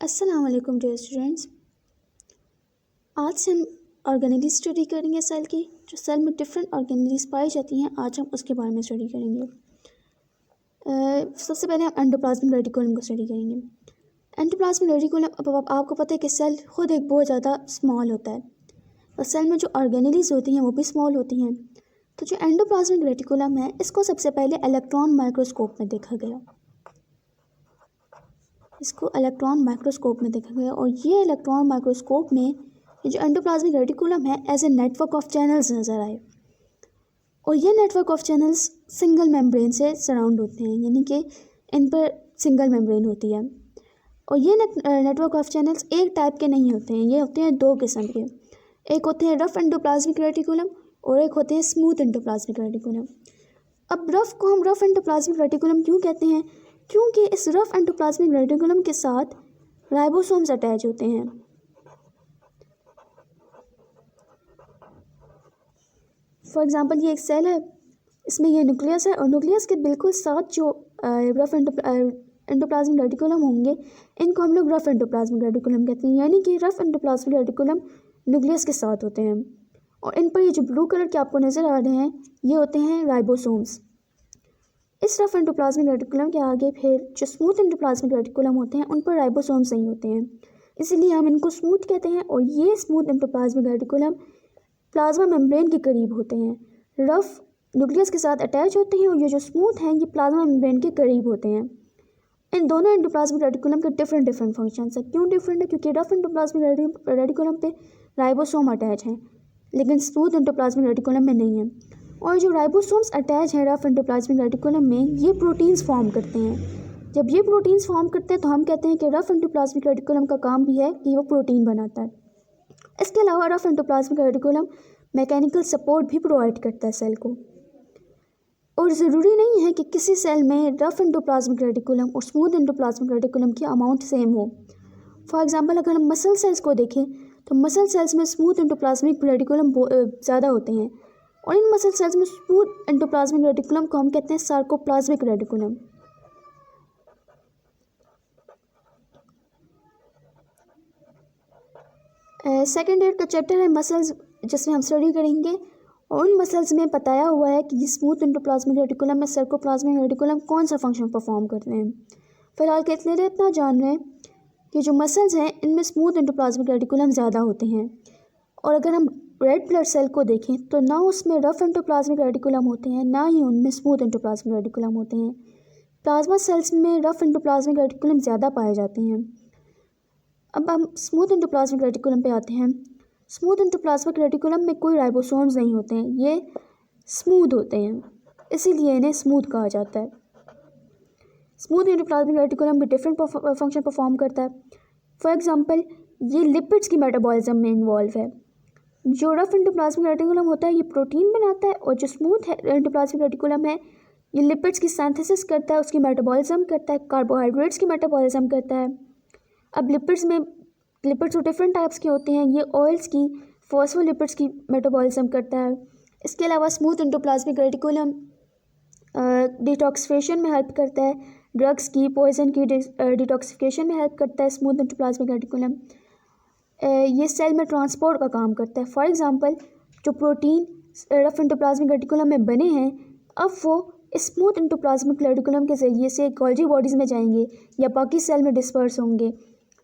अस्सलाम वालेकुम dear students. आज से हम ऑर्गेनेली स्टडी करेंगे सेल की। जो सेल में डिफरेंट ऑर्गेनेलीज पाई जाती हैं, आज हम उसके बारे में स्टडी करेंगे। सबसे पहले हम एंडोप्लाज्मिक रेटिकुलम को स्टडी करेंगे। एंडोप्लाज्मिक रेटिकुलम, अब आपको पता है कि सेल खुद एक बहुत ज़्यादा स्मॉल होता है और सेल में जो ऑर्गेनेलीज होती हैं वो भी स्मॉल होती हैं। तो जो एंडोप्लाज्मिक रेटिकुलम है, इसको सबसे पहले इलेक्ट्रॉन माइक्रोस्कोप में देखा गया। इसको इलेक्ट्रॉन माइक्रोस्कोप में देखा गया और ये इलेक्ट्रॉन माइक्रोस्कोप में ये जो एंडोप्लाज्मिक रेटिकुलम है as a network of channels नज़र आए। और ये network of channels single membrane से सराउंड होते हैं, यानी कि इन पर सिंगल मेम्ब्रेन होती है। और ये नेटवर्क ऑफ चैनल्स एक टाइप के नहीं होते हैं, ये होते हैं दो किस्म के। एक होते हैं रफ एंडोप्लाज्मिक रेटिकुलम और एक होते हैं स्मूथ एंडोप्लाज्मिक रेटिकुलम। अब रफ को हम रफ एंडोप्लाज्मिक रेटिकुलम क्यों कहते हैं? क्योंकि इस रफ एंडोप्लाज्मिक रेटिकुलम के साथ राइबोसोम्स अटैच होते हैं। फॉर एग्जांपल ये एक सेल है, इसमें ये न्यूक्लियस है और न्यूक्लियस के बिल्कुल साथ जो रफ एंडोप्लाज्मिक रेटिकुलम होंगे, इनको हम लोग रफ एंडोप्लाज्मिक रेटिकुलम कहते हैं। यानी कि रफ एंडोप्लाज्मिक रेटिकुलम न्यूक्लियस के साथ होते हैं और इन पर ये जो ब्लू कलर के आपको नज़र आ रहे हैं, ये होते हैं राइबोसोम्स। इस रफ एंडोप्लाज्मिक रेटिकुलम के आगे फिर जो स्मूथ एंडोप्लाज्मिक रेटिकुलम होते हैं, उन पर राइबोसोम्स नहीं होते हैं, इसीलिए हम इनको स्मूथ कहते हैं। और ये smooth endoplasmic reticulum plasma membrane के करीब होते हैं, रफ न्यूक्लियस के साथ अटैच होते हैं और ये जो स्मूथ हैं ये प्लाज्मा मेम्ब्रेन के करीब होते हैं। इन दोनों एंडोप्लाज्मिक रेटिकुलम के डिफरेंट फंक्शंस हैं। क्यों डिफरेंट है? क्योंकि रफ एंडोप्लाज्मिक रेटिकुलम पे राइबोसोम अटैच हैं, लेकिन स्मूथ एंडोप्लाज्मिक रेटिकुलम में नहीं है। और जो राइबोसोम्स अटैच हैं रफ एंडोप्लाज्मिक रेटिकुलम में, ये प्रोटीन्स फॉर्म करते हैं। जब ये प्रोटीन्स फॉर्म करते हैं तो हम कहते हैं कि रफ एंडोप्लाज्मिक रेटिकुलम का काम भी है कि वो प्रोटीन बनाता है। इसके अलावा rough endoplasmic reticulum mechanical support भी प्रोवाइड करता है सेल को। और ज़रूरी नहीं है कि किसी सेल में रफ एंडोप्लाज्मिक रेटिकुलम और स्मूथ एंडोप्लाज्मिक रेटिकुलम की अमाउंट सेम हो। फॉर एग्जांपल अगर हम मसल सेल्स को देखें तो मसल सेल्स में स्मूथ एंडोप्लाज्मिक रेटिकुलम ज़्यादा होते हैं और इन मसल सेल्स में स्मूथ एंडोप्लाज्मिक रेटिकुलम को हम कहते हैं सार्कोप्लाज्मिक रेटिकुलम। सेकेंड ईयर का चैप्टर है मसल्स, जिसमें हम स्टडी करेंगे और उन मसल्स में बताया हुआ है कि ये स्मूथ एंडोप्लाज्मिक रेटिकुलम में सार्कोप्लाज्मिक रेटिकुलम कौन सा फंक्शन परफॉर्म करते हैं। फिलहाल के इतने इतना जान रहे हैं कि जो मसल्स हैं इनमें स्मूथ एंडोप्लाज्मिक रेटिकुलम ज़्यादा होते हैं। और अगर हम रेड ब्लड सेल को देखें तो ना उसमें रफ एंडोप्लाज्मिक रेटिकुलम होते हैं, ना ही उनमें स्मूथ एंडोप्लाज्मिक रेटिकुलम होते हैं। प्लाज्मा सेल्स में रफ एंडोप्लाज्मिक रेटिकुलम ज़्यादा पाए जाते हैं। अब हम स्मूथ एंडोप्लाज्मिक रेटिकुलम पे आते हैं। स्मूथ एंडोप्लाज्मिक रेटिकुलम में कोई राइबोसोम्स नहीं होते हैं, ये स्मूथ होते हैं, इसीलिए इन्हें स्मूथ कहा जाता है। स्मूथ एंडोप्लाज्मिक रेटिकुलम भी डिफरेंट फंक्शन परफॉर्म करता है। फॉर एग्जांपल ये लिपिड्स की मेटाबॉलिज्म में इन्वॉल्व है। जो रफ एंडोप्लाज्मिक रेटिकुलम होता है ये प्रोटीन बनाता है और जो स्मूथ एंडोप्लाज्मिक रेटिकुलम है ये लिपिड्स की सिंथेसिस करता है, उसकी मेटाबॉलिज्म करता है, कार्बोहाइड्रेट्स की मेटाबॉलिज्म करता है। अब लिपिड्स तो डिफरेंट टाइप्स के होते हैं, ये ऑयल्स की, फॉस्फोलिपिड्स की मेटाबॉलिज्म करता है। इसके अलावा स्मूथ एंडोप्लाज्मिक रेटिकुलम डिटॉक्सिफिकेशन में हेल्प करता है, ड्रग्स की, पॉइजन की डिटॉक्सिफिकेशन में हेल्प करता है। स्मूथ एंडोप्लाज्मिक रेटिकुलम ये सेल में ट्रांसपोर्ट का काम करता है। फॉर एग्जांपल जो प्रोटीन रफ एंडोप्लाज्मिक रेटिकुलम में बने हैं, अब वो स्मूथ एंडोप्लाज्मिक रेटिकुलम के ज़रिए से गोल्जी बॉडीज़ में जाएंगे या बाकी सेल में डिस्पर्स होंगे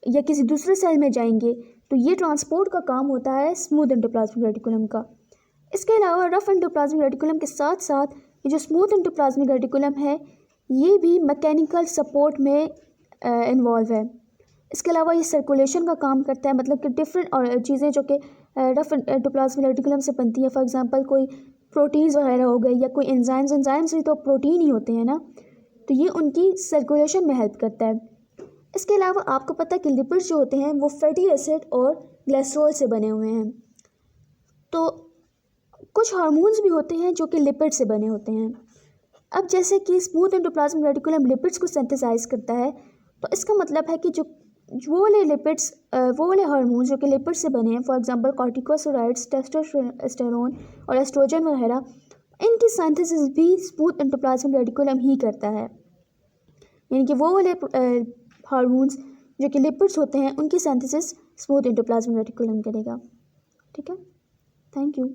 या किसी दूसरे सेल में जाएंगे, तो ये ट्रांसपोर्ट का काम होता है स्मूथ एंडोप्लाज्मिक रेटिकुलम का। इसके अलावा रफ एंडोप्लाज्मिक रेटिकुलम के साथ साथ ये जो स्मूथ एंडोप्लाज्मिक रेटिकुलम है ये भी मैकेनिकल सपोर्ट में इन्वॉल्व है। इसके अलावा ये सर्कुलेशन का काम करता है, मतलब कि डिफरेंट और चीज़ें जो कि रफ एंडोप्लाज्मिक रेटिकुलम से बनती है, फॉर एग्जांपल कोई प्रोटीन्स वगैरह हो गए या कोई एंजाइम्स भी तो प्रोटीन ही होते हैं ना, तो ये उनकी सर्कुलेशन में हेल्प करता है। इसके अलावा आपको पता है कि लिपिड्स जो होते हैं वो फैटी एसिड और ग्लिसरॉल से बने हुए हैं। तो कुछ हार्मोन्स भी होते हैं जो कि लिपिड से बने होते हैं। अब जैसे कि स्मूथ एंडोप्लाज्मिक रेटिकुलम लिपिड्स को सिंथेसाइज करता है, तो इसका मतलब है कि जो वो वाले हार्मोन्स जो कि लिपिड से बने हैं, फॉर एग्जांपल कॉर्टिकोस्टेरॉइड्स, टेस्टोस्टेरोन और एस्ट्रोजन वगैरह, इनकी सिंथेसिस भी स्मूथ एंडोप्लाज्मिक रेटिकुलम ही करता है। यानी कि वो वाले हार्मोन्स जो कि लिपिड्स होते हैं उनकी सिंथेसिस स्मूथ एंडोप्लाज्मिक रेटिकुलम करेगा। ठीक है, थैंक यू।